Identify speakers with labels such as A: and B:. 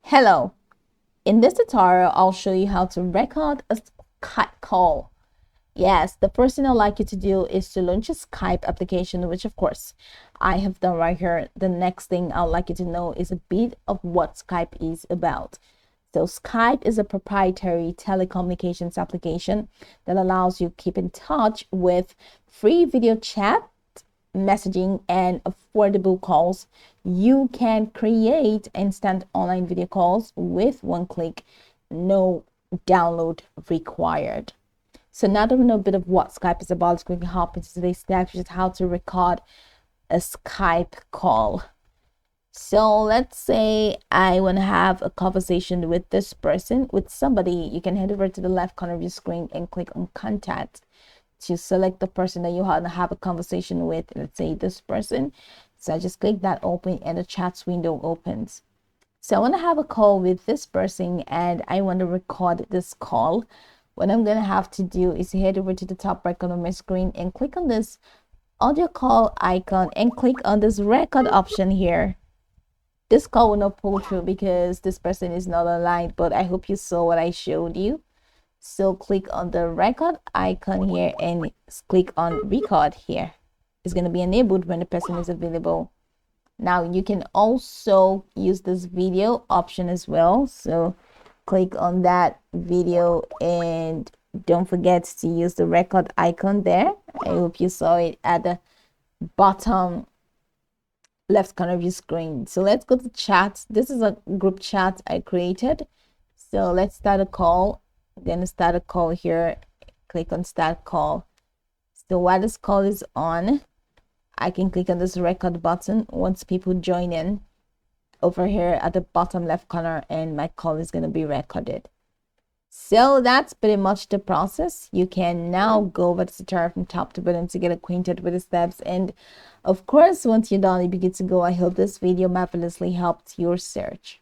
A: Hello, in this tutorial, I'll show you how to record a Skype call. Yes, the first thing I'd like you to do is to launch a Skype application, which of course I have done right here. The next thing I'd like you to know is a bit of what Skype is about. So Skype is a proprietary telecommunications application that allows you to keep in touch with free video chat, messaging, and affordable calls. You can create instant online video calls with one click, no download required. So now that we know a bit of what Skype is about, it's going to hop into today's step, which is how to record a Skype call. So let's say I want to have a conversation with this person, with somebody. You can head over to the left corner of your screen and click on contact to select the person that you want to have a conversation with. Let's say this person. So I just click that open and the chats window opens. So I want to have a call with this person and I want to record this call. What I'm going to have to do is head over to the top right corner of my screen and click on this audio call icon and click on this record option here. This call will not pull through because this person is not online, but I hope you saw what I showed you. So click on the record icon here and click on record here. It's going to be enabled when the person is available. Now you can also use this video option as well. So click on that video and don't forget to use the record icon there. I hope you saw it at the bottom left corner of your screen. So let's go to chat. This is a group chat I created. So let's start a call. I'm going to start a call here. Click on start call. So while this call is on, I can click on this record button once people join in over here at the bottom left corner, and my call is going to be recorded. So that's pretty much the process. You can now go over the tutorial from top to bottom to get acquainted with the steps. And of course, once you're done, you begin to go. I hope this video marvelously helped your search.